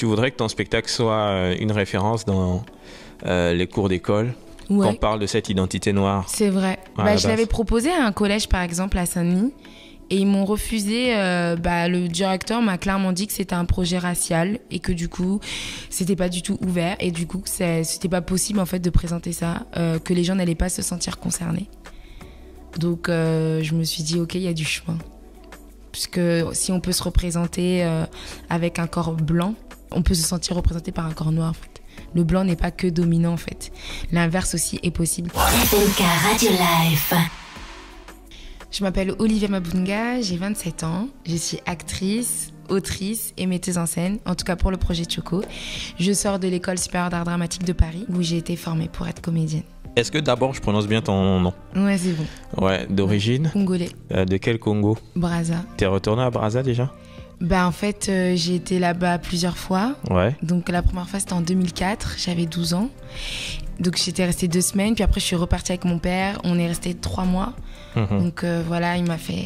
tu voudrais que ton spectacle soit une référence dans les cours d'école quand on parle de cette identité noire. C'est vrai. Je l'avais proposé à un collège, par exemple, à Saint-Denis. Et ils m'ont refusé. Le directeur m'a clairement dit que c'était un projet racial et que du coup, c'était pas du tout ouvert. Et du coup, que c'était pas possible en fait de présenter ça, que les gens n'allaient pas se sentir concernés. Donc, je me suis dit, ok, il y a du chemin. Puisque si on peut se représenter avec un corps blanc, on peut se sentir représenté par un corps noir en fait. Le blanc n'est pas que dominant en fait. L'inverse aussi est possible. FMK Radio Life. Je m'appelle Olivia Mabunga, j'ai 27 ans. Je suis actrice, autrice et metteuse en scène, en tout cas pour le projet Choco. Je sors de l'École supérieure d'art dramatique de Paris, où j'ai été formée pour être comédienne. Est-ce que d'abord je prononce bien ton nom? Ouais, c'est bon. Ouais, d'origine? Congolais. De quel Congo? Brazza. T'es retournée à Brazza déjà? En fait, j'ai été là-bas plusieurs fois. Ouais. Donc la première fois, c'était en 2004, j'avais 12 ans. Donc j'étais restée 2 semaines, puis après je suis repartie avec mon père, on est resté 3 mois. Donc voilà,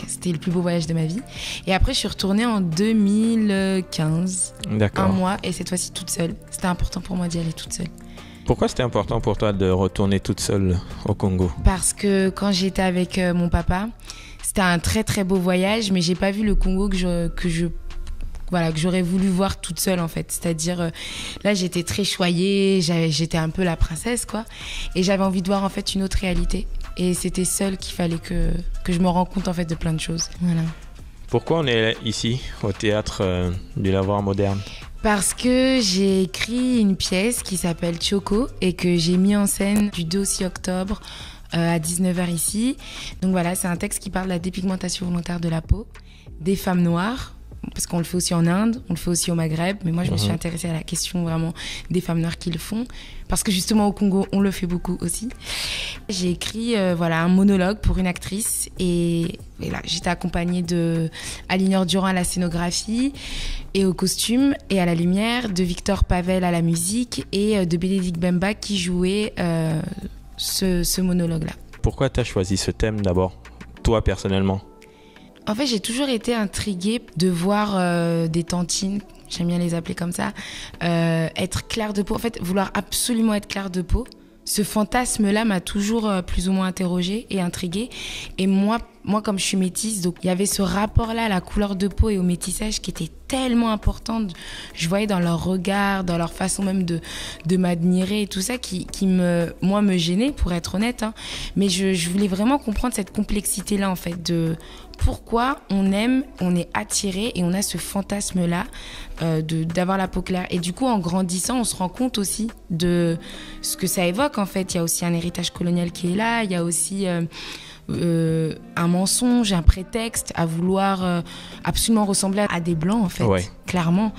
c'était le plus beau voyage de ma vie. Et après je suis retournée en 2015. D'accord. 1 mois, et cette fois-ci toute seule. C'était important pour moi d'y aller toute seule. Pourquoi c'était important pour toi de retourner toute seule au Congo? Parce que quand j'étais avec mon papa, c'était un très très beau voyage, mais j'ai pas vu le Congo que j'aurais voulu voir toute seule en fait. C'est-à-dire, là j'étais très choyée, j'étais un peu la princesse quoi. Et j'avais envie de voir en fait une autre réalité. Et c'était seule qu'il fallait que je me rende compte en fait de plein de choses. Voilà. Pourquoi on est ici, au théâtre du Lavoir Moderne? Parce que j'ai écrit une pièce qui s'appelle Choco et que j'ai mis en scène du 2 au 6 octobre à 19h ici. Donc voilà, c'est un texte qui parle de la dépigmentation volontaire de la peau des femmes noires. Parce qu'on le fait aussi en Inde, on le fait aussi au Maghreb. Mais moi, je me suis intéressée à la question vraiment des femmes noires qui le font. Parce que justement, au Congo, on le fait beaucoup aussi. J'ai écrit un monologue pour une actrice. Et là, j'étais accompagnée de Alinor Durand à la scénographie et au costume et à la lumière, de Victor Pavel à la musique et de Bénédicte Bemba qui jouait ce monologue-là. Pourquoi tu as choisi ce thème d'abord, toi personnellement? En fait, j'ai toujours été intriguée de voir des tantines, j'aime bien les appeler comme ça, être claire de peau. En fait, vouloir absolument être claire de peau. Ce fantasme-là m'a toujours plus ou moins interrogée et intriguée. Et moi, comme je suis métisse, donc il y avait ce rapport-là à la couleur de peau et au métissage qui était tellement important. Je voyais dans leur regard, dans leur façon même de m'admirer et tout ça qui me gênait, pour être honnête. Hein. Mais je voulais vraiment comprendre cette complexité-là, en fait, de pourquoi on aime, on est attiré et on a ce fantasme-là d'avoir la peau claire. Et du coup, en grandissant, on se rend compte aussi de ce que ça évoque, en fait. Il y a aussi un héritage colonial qui est là, il y a aussi un mensonge, un prétexte à vouloir absolument ressembler à des blancs, en fait, clairement.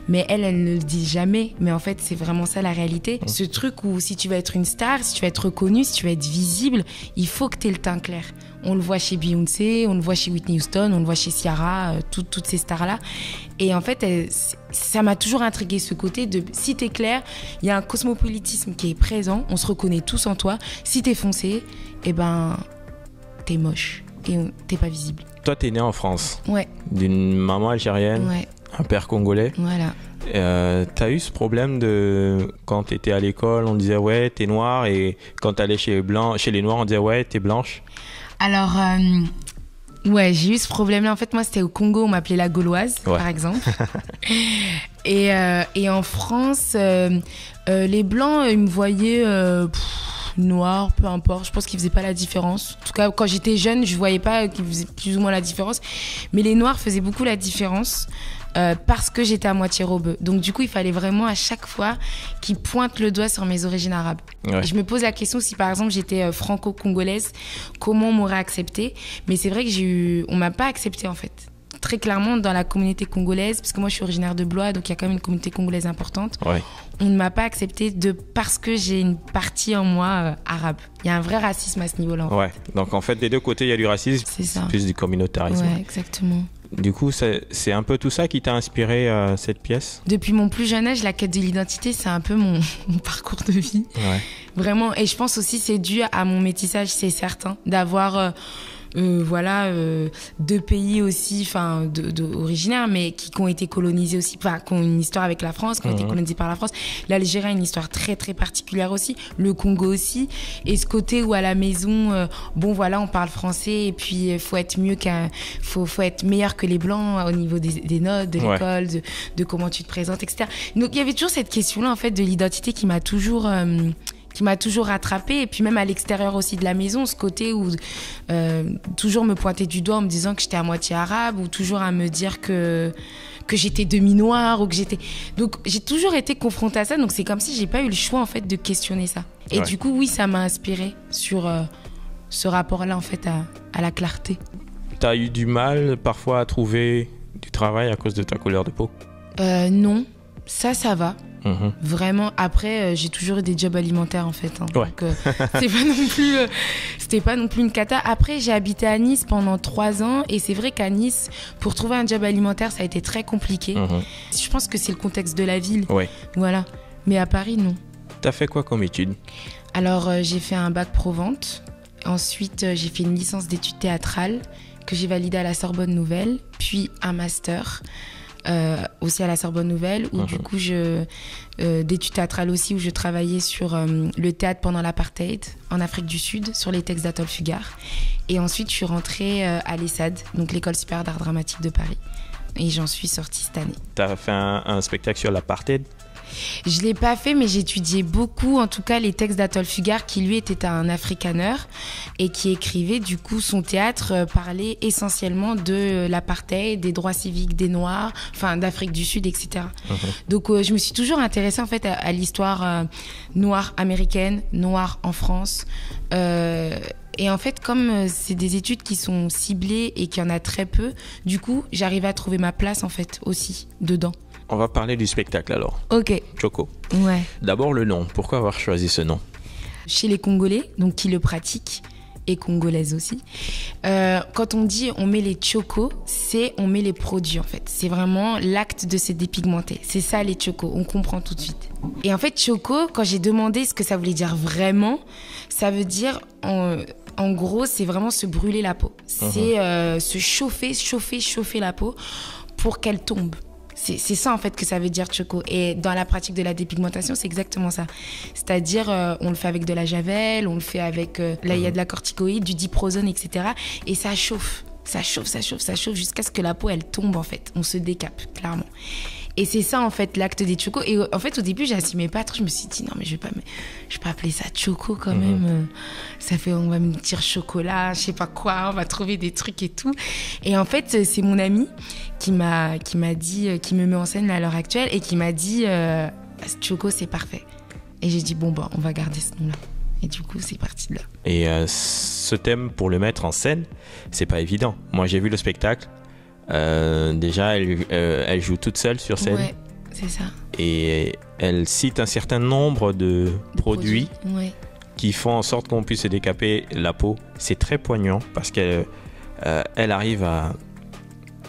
Mais elle ne le dit jamais. Mais en fait, c'est vraiment ça la réalité. Ce truc où si tu veux être une star, si tu veux être reconnue, si tu veux être visible, il faut que tu aies le teint clair. On le voit chez Beyoncé, on le voit chez Whitney Houston, on le voit chez Ciara, toutes ces stars-là. Et en fait, ça m'a toujours intrigué, ce côté de si t'es clair, il y a un cosmopolitisme qui est présent, on se reconnaît tous en toi. Si t'es foncé, t'es moche et t'es pas visible. Toi, t'es née en France. Ouais. D'une maman algérienne, un père congolais. Voilà. T'as eu ce problème de quand t'étais à l'école, on disait ouais, t'es noire, et quand t'allais chez les noirs, on disait ouais, t'es blanche. Alors, j'ai eu ce problème-là. En fait, moi, c'était au Congo, on m'appelait la Gauloise, par exemple. et en France, les Blancs, ils me voyaient noire, peu importe. Je pense qu'ils faisaient pas la différence. En tout cas, quand j'étais jeune, je voyais pas qu'ils faisaient plus ou moins la différence. Mais les Noirs faisaient beaucoup la différence. Parce que j'étais à moitié rebeu. Donc du coup, il fallait vraiment à chaque fois qu'ils pointent le doigt sur mes origines arabes. Ouais. Je me pose la question si par exemple j'étais franco-congolaise, comment on m'aurait acceptée. Mais c'est vrai que on m'a pas acceptée en fait. Très clairement dans la communauté congolaise, parce que moi je suis originaire de Blois, donc il y a quand même une communauté congolaise importante. Ouais. On ne m'a pas acceptée parce que j'ai une partie en moi arabe. Il y a un vrai racisme à ce niveau-là. Ouais. Donc en fait, des deux côtés, il y a du racisme, c'est ça. Plus du communautarisme. Ouais, exactement. Du coup, c'est un peu tout ça qui t'a inspiré cette pièce? Depuis mon plus jeune âge, la quête de l'identité, c'est un peu mon parcours de vie. Ouais. Vraiment. Et je pense aussi c'est dû à mon métissage, c'est certain. D'avoir deux pays aussi, enfin, originaires, mais qui ont été colonisés aussi, enfin, qui ont une histoire avec la France, qui ont été colonisés par la France. L'Algérie a une histoire très, très particulière aussi. Le Congo aussi. Et ce côté où à la maison, on parle français et puis faut être faut être meilleur que les Blancs au niveau des notes, de l'école, de comment tu te présentes, etc. Donc, il y avait toujours cette question-là, en fait, de l'identité qui m'a toujours rattrapée, et puis même à l'extérieur aussi de la maison, ce côté où toujours me pointer du doigt en me disant que j'étais à moitié arabe, ou toujours à me dire que j'étais demi-noire, ou que j'étais... Donc j'ai toujours été confrontée à ça, donc c'est comme si j'ai pas eu le choix en fait de questionner ça. Et du coup, oui, ça m'a inspirée sur ce rapport-là en fait à la clarté. T'as eu du mal parfois à trouver du travail à cause de ta couleur de peau? Non, ça va. Vraiment. Après, j'ai toujours eu des jobs alimentaires en fait. Donc, c'était pas non plus une cata. Après, j'ai habité à Nice pendant 3 ans, et c'est vrai qu'à Nice, pour trouver un job alimentaire, ça a été très compliqué. Je pense que c'est le contexte de la ville. Voilà. Mais à Paris, non. T'as fait quoi comme études? Alors, j'ai fait un bac pro-vente. Ensuite, j'ai fait une licence d'études théâtrales que j'ai validée à la Sorbonne Nouvelle, puis un master. Aussi à la Sorbonne Nouvelle, où du coup d'études théâtrales aussi, où je travaillais sur le théâtre pendant l'apartheid en Afrique du Sud, sur les textes d'Adolphe Fugard. Et ensuite je suis rentrée à l'ESSAD, donc l'école supérieure d'art dramatique de Paris, et j'en suis sortie cette année. T'as fait un spectacle sur l'apartheid? Je l'ai pas fait, mais j'étudiais beaucoup, en tout cas, les textes d'Adolphe Fugard, qui lui était un africaneur et qui écrivait, du coup, son théâtre parlait essentiellement de l'apartheid, des droits civiques des Noirs, enfin, d'Afrique du Sud, etc. Donc, je me suis toujours intéressée, en fait, à l'histoire noire américaine, noire en France. Et en fait, comme c'est des études qui sont ciblées et qu'il y en a très peu, du coup, j'arrivais à trouver ma place, en fait, aussi, dedans. On va parler du spectacle alors. Ok. Choco. Ouais. D'abord le nom. Pourquoi avoir choisi ce nom? Chez les Congolais, donc qui le pratiquent, et Congolaises aussi, quand on dit on met les chocos, on met les produits en fait. C'est vraiment l'acte de se dépigmenter. C'est ça les chocos, on comprend tout de suite. Et en fait, choco, quand j'ai demandé ce que ça voulait dire vraiment, ça veut dire... En gros, c'est vraiment se brûler la peau. C'est se chauffer la peau pour qu'elle tombe. C'est ça en fait que ça veut dire choco. Et dans la pratique de la dépigmentation, c'est exactement ça. C'est-à-dire, on le fait avec de la javel, on le fait avec... là, il y a de la corticoïde, du diprozone, etc. Et ça chauffe. Ça chauffe jusqu'à ce que la peau, elle tombe en fait. On se décape, clairement. Et c'est ça en fait l'acte des chocos. Et en fait au début j'assumais pas trop, je me suis dit non mais je vais pas appeler ça choco quand même. Ça fait, on va me dire chocolat, je sais pas quoi, on va trouver des trucs et tout. Et en fait c'est mon ami qui m'a dit, qui me met en scène à l'heure actuelle, et qui m'a dit choco c'est parfait. Et j'ai dit bon on va garder ce nom là. Et du coup c'est parti de là. Et ce thème, pour le mettre en scène, c'est pas évident. Moi j'ai vu le spectacle. Déjà, elle joue toute seule sur scène. Ouais, c'est ça. Et elle cite un certain nombre de produits qui font en sorte qu'on puisse se décaper la peau. C'est très poignant parce qu'elle arrive à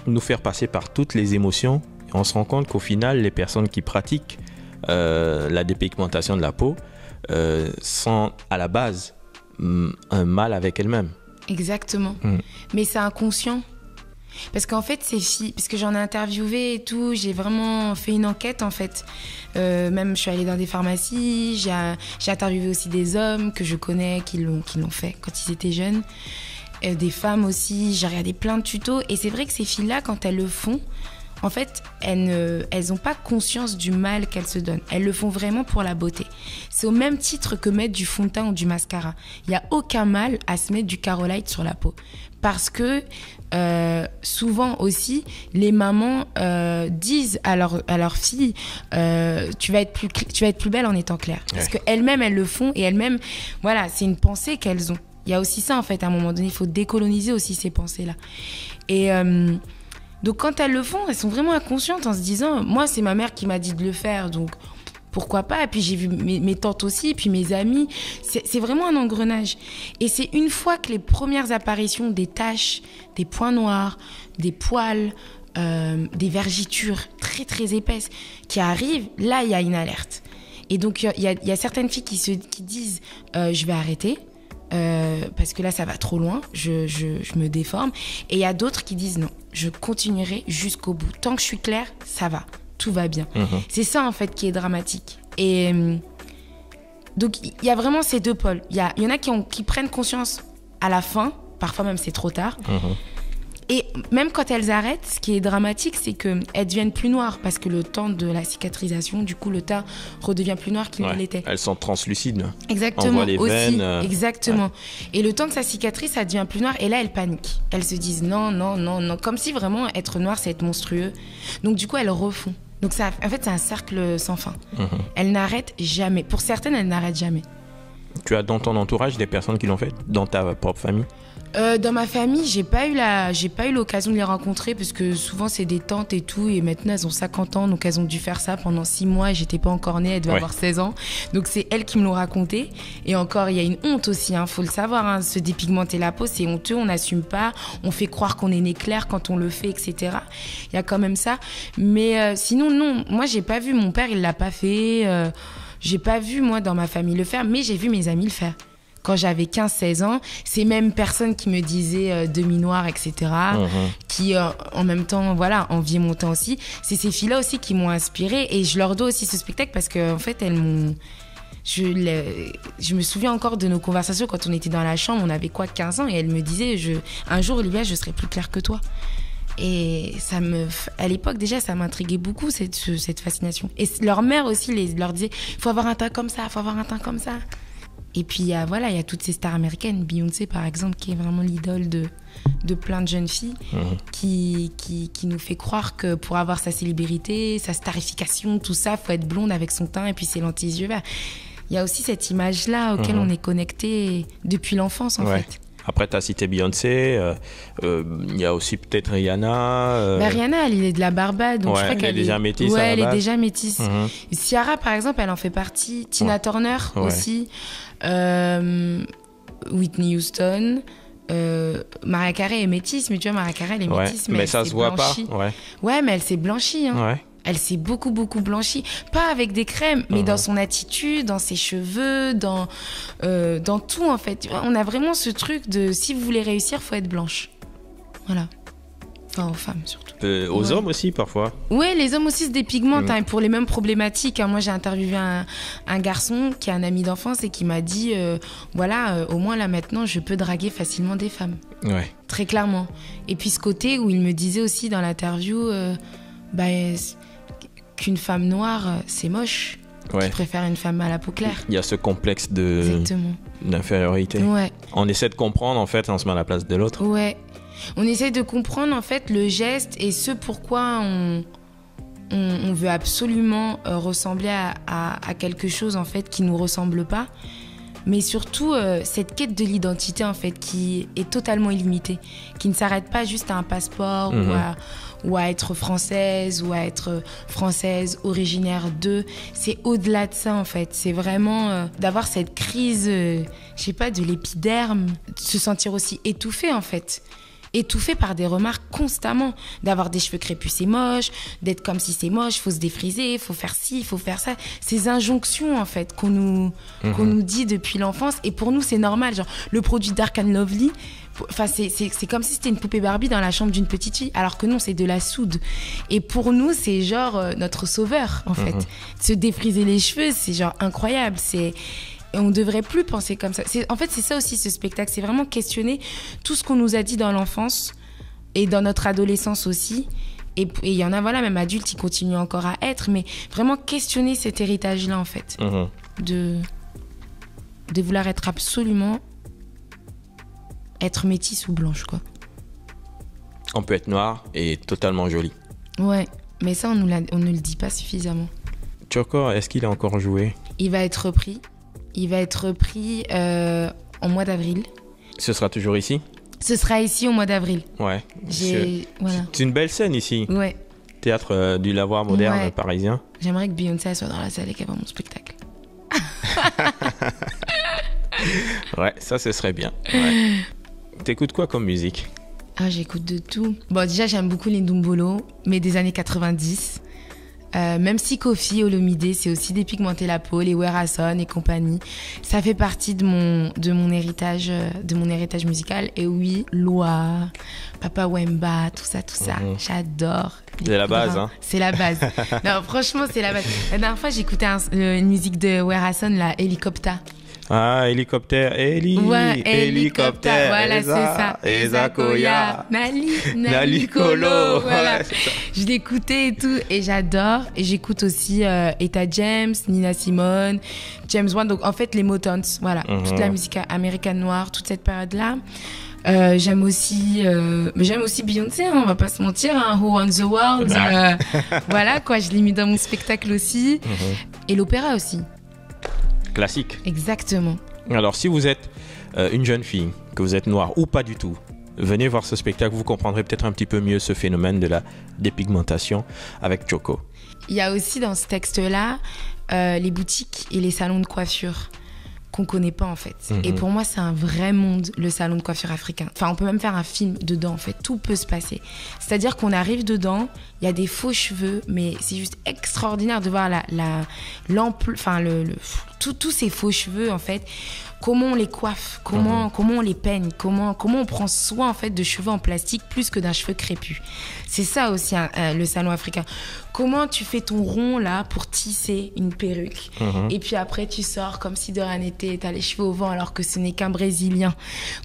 nous faire passer par toutes les émotions. Et on se rend compte qu'au final, les personnes qui pratiquent la dépigmentation de la peau sont à la base un mal avec elles-mêmes. Exactement. Mais c'est inconscient. Parce qu'en fait, ces filles, parce que j'en ai interviewé et tout, j'ai vraiment fait une enquête en fait. Même je suis allée dans des pharmacies, j'ai interviewé aussi des hommes que je connais qui l'ont fait quand ils étaient jeunes. Des femmes aussi, j'ai regardé plein de tutos. Et c'est vrai que ces filles-là, quand elles le font, en fait, elles n'ont pas conscience du mal qu'elles se donnent. Elles le font vraiment pour la beauté. C'est au même titre que mettre du fond de teint ou du mascara. Il n'y a aucun mal à se mettre du Carolite sur la peau. Parce que souvent aussi, les mamans disent à leurs filles tu vas être plus belle en étant claire. Parce qu'elles-mêmes, elles le font, et elles-mêmes, voilà, c'est une pensée qu'elles ont. Il y a aussi ça, en fait, à un moment donné. Il faut décoloniser aussi ces pensées-là. Et... donc quand elles le font, elles sont vraiment inconscientes en se disant, moi c'est ma mère qui m'a dit de le faire, donc pourquoi pas. Et puis j'ai vu mes tantes aussi, et puis mes amis. C'est vraiment un engrenage. Et c'est une fois que les premières apparitions des taches, des points noirs, des poils, des vergitures très très épaisses qui arrivent, là il y a une alerte. Et donc il y a certaines filles qui disent je vais arrêter. parce que là ça va trop loin, je me déforme. Et il y a d'autres qui disent non, je continuerai jusqu'au bout. Tant que je suis claire, ça va, tout va bien. C'est ça en fait qui est dramatique. Et donc il y a vraiment ces deux pôles. Il y en a qui prennent conscience à la fin, parfois même c'est trop tard. Et même quand elles arrêtent, ce qui est dramatique, c'est qu'elles deviennent plus noires parce que le temps de la cicatrisation, du coup, le teint redevient plus noir qu'il ne l'était. Elles sont translucides. Exactement. On voit les veines. Exactement. Ouais. Et le temps que ça cicatrise, ça devient plus noir. Et là, elles paniquent. Elles se disent non. Comme si vraiment être noire, c'est être monstrueux. Donc, du coup, elles refont. Donc, ça, en fait, c'est un cercle sans fin. Elles n'arrêtent jamais. Pour certaines, elles n'arrêtent jamais. Tu as dans ton entourage des personnes qui l'ont fait, dans ta propre famille? Dans ma famille, j'ai pas eu l'occasion de les rencontrer parce que souvent c'est des tantes et tout, et maintenant elles ont 50 ans, donc elles ont dû faire ça pendant 6 mois et j'étais pas encore née, elles devaient avoir 16 ans. Donc c'est elles qui me l'ont raconté. Et encore, il y a une honte aussi, faut le savoir, se dépigmenter la peau, c'est honteux, on n'assume pas, on fait croire qu'on est né clair quand on le fait, etc. Il y a quand même ça. Mais sinon, non, moi j'ai pas vu, mon père il l'a pas fait, j'ai pas vu moi dans ma famille le faire, mais j'ai vu mes amis le faire. Quand j'avais 15-16 ans, ces mêmes personnes qui me disaient demi-noire, etc., qui en même temps, voilà, enviaient mon teint aussi, c'est ces filles-là aussi qui m'ont inspirée. Et je leur dois aussi ce spectacle parce qu'en fait, elles m'ont... Je me souviens encore de nos conversations quand on était dans la chambre, on avait 15 ans, et elles me disaient, un jour, Olivia, je serai plus claire que toi. Et à l'époque déjà, ça m'intriguait beaucoup, cette fascination. Et leur mère aussi leur disait, il faut avoir un teint comme ça, il faut avoir un teint comme ça. Et puis, il y a toutes ces stars américaines. Beyoncé, par exemple, qui est vraiment l'idole de plein de jeunes filles, qui nous fait croire que pour avoir sa célébrité, sa starification, tout ça, il faut être blonde avec son teint et puis ses lentilles yeux verts. Il y a aussi cette image-là auquel on est connecté depuis l'enfance, en fait. Après, tu as cité Beyoncé, il y a aussi peut-être Rihanna. Rihanna, elle est de la Barbade, donc je crois qu'elle est déjà métisse. Ouais, elle est déjà métisse. Ciara, par exemple, elle en fait partie. Tina Turner aussi. Whitney Houston. Mariah Carey est métisse, mais tu vois, Mariah Carey, elle est métisse, mais ça se voit pas. Ouais, mais elle s'est blanchie. Elle s'est beaucoup blanchie, pas avec des crèmes, mais dans son attitude, dans ses cheveux, dans tout en fait. On a vraiment ce truc de si vous voulez réussir, faut être blanche. Voilà. Enfin, aux femmes surtout. Aux hommes aussi parfois. Oui, les hommes aussi se dépigmentent pour les mêmes problématiques. Moi, j'ai interviewé un garçon qui est un ami d'enfance et qui m'a dit au moins là maintenant, je peux draguer facilement des femmes. Ouais. Très clairement. Et puis ce côté où il me disait aussi dans l'interview, qu'une femme noire, c'est moche. Je préfère une femme à la peau claire. Il y a ce complexe d'infériorité. Ouais. On essaie de comprendre, en fait, on se met à la place de l'autre. Ouais. On essaie de comprendre, en fait, le geste et ce pourquoi on veut absolument ressembler à quelque chose, en fait, qui ne nous ressemble pas. Mais surtout, cette quête de l'identité, en fait, qui est totalement illimitée, qui ne s'arrête pas juste à un passeport ou à être française ou à être française originaire d'eux. C'est au-delà de ça, en fait. C'est vraiment d'avoir cette crise, je sais pas, de l'épiderme, de se sentir aussi étouffée, en fait. Étouffée par des remarques constamment, d'avoir des cheveux crépus c'est moche, d'être comme si c'est moche, faut se défriser, faut faire ci, faut faire ça. Ces injonctions en fait qu'on nous dit depuis l'enfance, et pour nous c'est normal, genre le produit Dark and Lovely, enfin c'est comme si c'était une poupée Barbie dans la chambre d'une petite fille, alors que non, c'est de la soude. Et pour nous c'est genre notre sauveur en fait. Se défriser les cheveux, c'est genre incroyable, et on ne devrait plus penser comme ça. En fait, c'est ça aussi, ce spectacle. C'est vraiment questionner tout ce qu'on nous a dit dans l'enfance et dans notre adolescence aussi. Et il y en a, même adultes, qui continuent encore à être. Mais vraiment questionner cet héritage-là, en fait. De vouloir être absolument... être métisse ou blanche, quoi. On peut être noir et totalement jolie. Ouais, mais ça, on ne le dit pas suffisamment. Tchoko, est-ce qu'il est encore joué ? Il va être repris. Il va être repris en mois d'avril. Ce sera toujours ici ? Ce sera ici au mois d'avril. Ouais. Voilà. C'est une belle scène ici. Ouais. Théâtre du Lavoir moderne parisien. J'aimerais que Beyoncé soit dans la salle et qu'elle voit mon spectacle. Ouais, ça ce serait bien. Ouais. T'écoutes quoi comme musique ? J'écoute de tout. Bon, déjà j'aime beaucoup les Ndombolo, mais des années 90. Même si Kofi Olomide, c'est aussi dépigmenter la peau, les Werason et compagnie. Ça fait partie de mon héritage musical. Et oui, Loi, Papa Wemba, tout ça. J'adore. C'est la base, hein. C'est la base. Non, franchement, c'est la base. La dernière fois, j'écoutais une musique de Werason, la Hélicoptère. Ah, hélicoptère, hélicoptère. Voilà, c'est ça. Ezakoya. Nali Kolo. Voilà. Ouais, je l'écoutais et tout, et j'adore. Et j'écoute aussi Etta James, Nina Simone, James Brown. Donc, en fait, les Motown. Voilà. Toute la musique américaine noire, toute cette période-là. J'aime aussi Beyoncé, hein, on va pas se mentir, hein, Who Runs the World. Voilà, quoi. Je l'ai mis dans mon spectacle aussi. Et l'opéra aussi. Classique. Exactement. Alors, si vous êtes une jeune fille, que vous êtes noire ou pas du tout, venez voir ce spectacle, vous comprendrez peut-être un petit peu mieux ce phénomène de la dépigmentation avec Choco. Il y a aussi dans ce texte-là les boutiques et les salons de coiffure qu'on connaît pas en fait. Et pour moi, c'est un vrai monde, le salon de coiffure africain. Enfin, on peut même faire un film dedans en fait. Tout peut se passer. C'est-à-dire qu'on arrive dedans, il y a des faux cheveux, mais c'est juste extraordinaire de voir tous ces faux cheveux en fait. Comment on les coiffe, comment on les peigne, comment on prend soin en fait de cheveux en plastique plus que d'un cheveu crépus. C'est ça aussi le salon africain. Comment tu fais ton rond là pour tisser une perruque et puis après tu sors comme si de rien n'était, t'as les cheveux au vent alors que ce n'est qu'un Brésilien.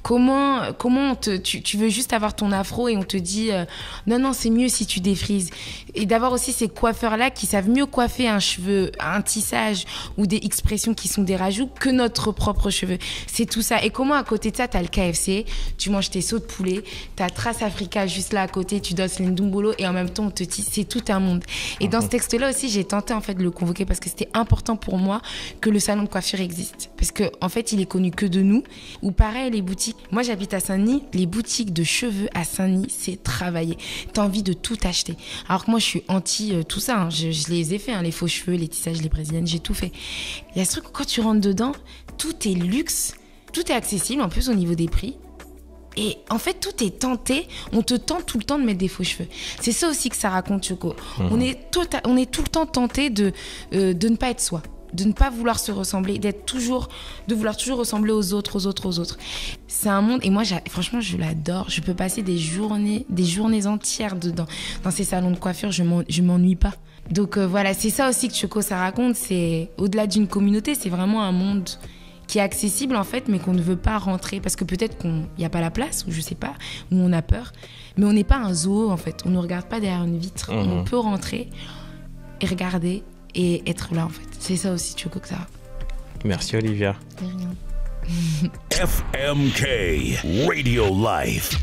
Comment tu veux juste avoir ton afro et on te dit non c'est mieux si tu défrises. Et d'avoir aussi ces coiffeurs là qui savent mieux coiffer un cheveu, un tissage ou des expressions qui sont des rajouts que notre propre cheveu. C'est tout ça. Et comment à côté de ça, t'as le KFC, tu manges tes sauts de poulet, t'as Trace Africa juste là à côté, tu danses l'Ndombolo et en même temps on te tisse. C'est tout un monde. Et dans ce texte-là aussi, j'ai tenté en fait de le convoquer parce que c'était important pour moi que le salon de coiffure existe. Parce que en fait, il est connu que de nous. Ou pareil, les boutiques. Moi, j'habite à Saint-Denis. Les boutiques de cheveux à Saint-Denis, c'est travailler. T'as envie de tout acheter. Alors que moi, je suis anti tout ça. Hein. Je les ai fait, hein, les faux cheveux, les tissages, les brésiliennes, j'ai tout fait. Il y a ce truc où quand tu rentres dedans, tout est luxe, tout est accessible en plus au niveau des prix. Et en fait, tout est tenté. On te tente tout le temps de mettre des faux cheveux. C'est ça aussi que ça raconte, Choco. On est tout le temps tenté de ne pas être soi, de ne pas vouloir se ressembler, de vouloir toujours ressembler aux autres. C'est un monde, et moi, franchement, je l'adore. Je peux passer des journées entières dedans. Dans ces salons de coiffure, je m'ennuie pas. Donc voilà, c'est ça aussi que Choco, ça raconte. C'est au-delà d'une communauté, c'est vraiment un monde qui est accessible en fait, mais qu'on ne veut pas rentrer parce que peut-être qu'il n'y a pas la place, ou je sais pas, ou on a peur. Mais on n'est pas un zoo en fait, on ne regarde pas derrière une vitre. On peut rentrer et regarder et être là en fait. C'est ça aussi, Choco, que ça. Merci Olivia. De rien. FMK Radio Life.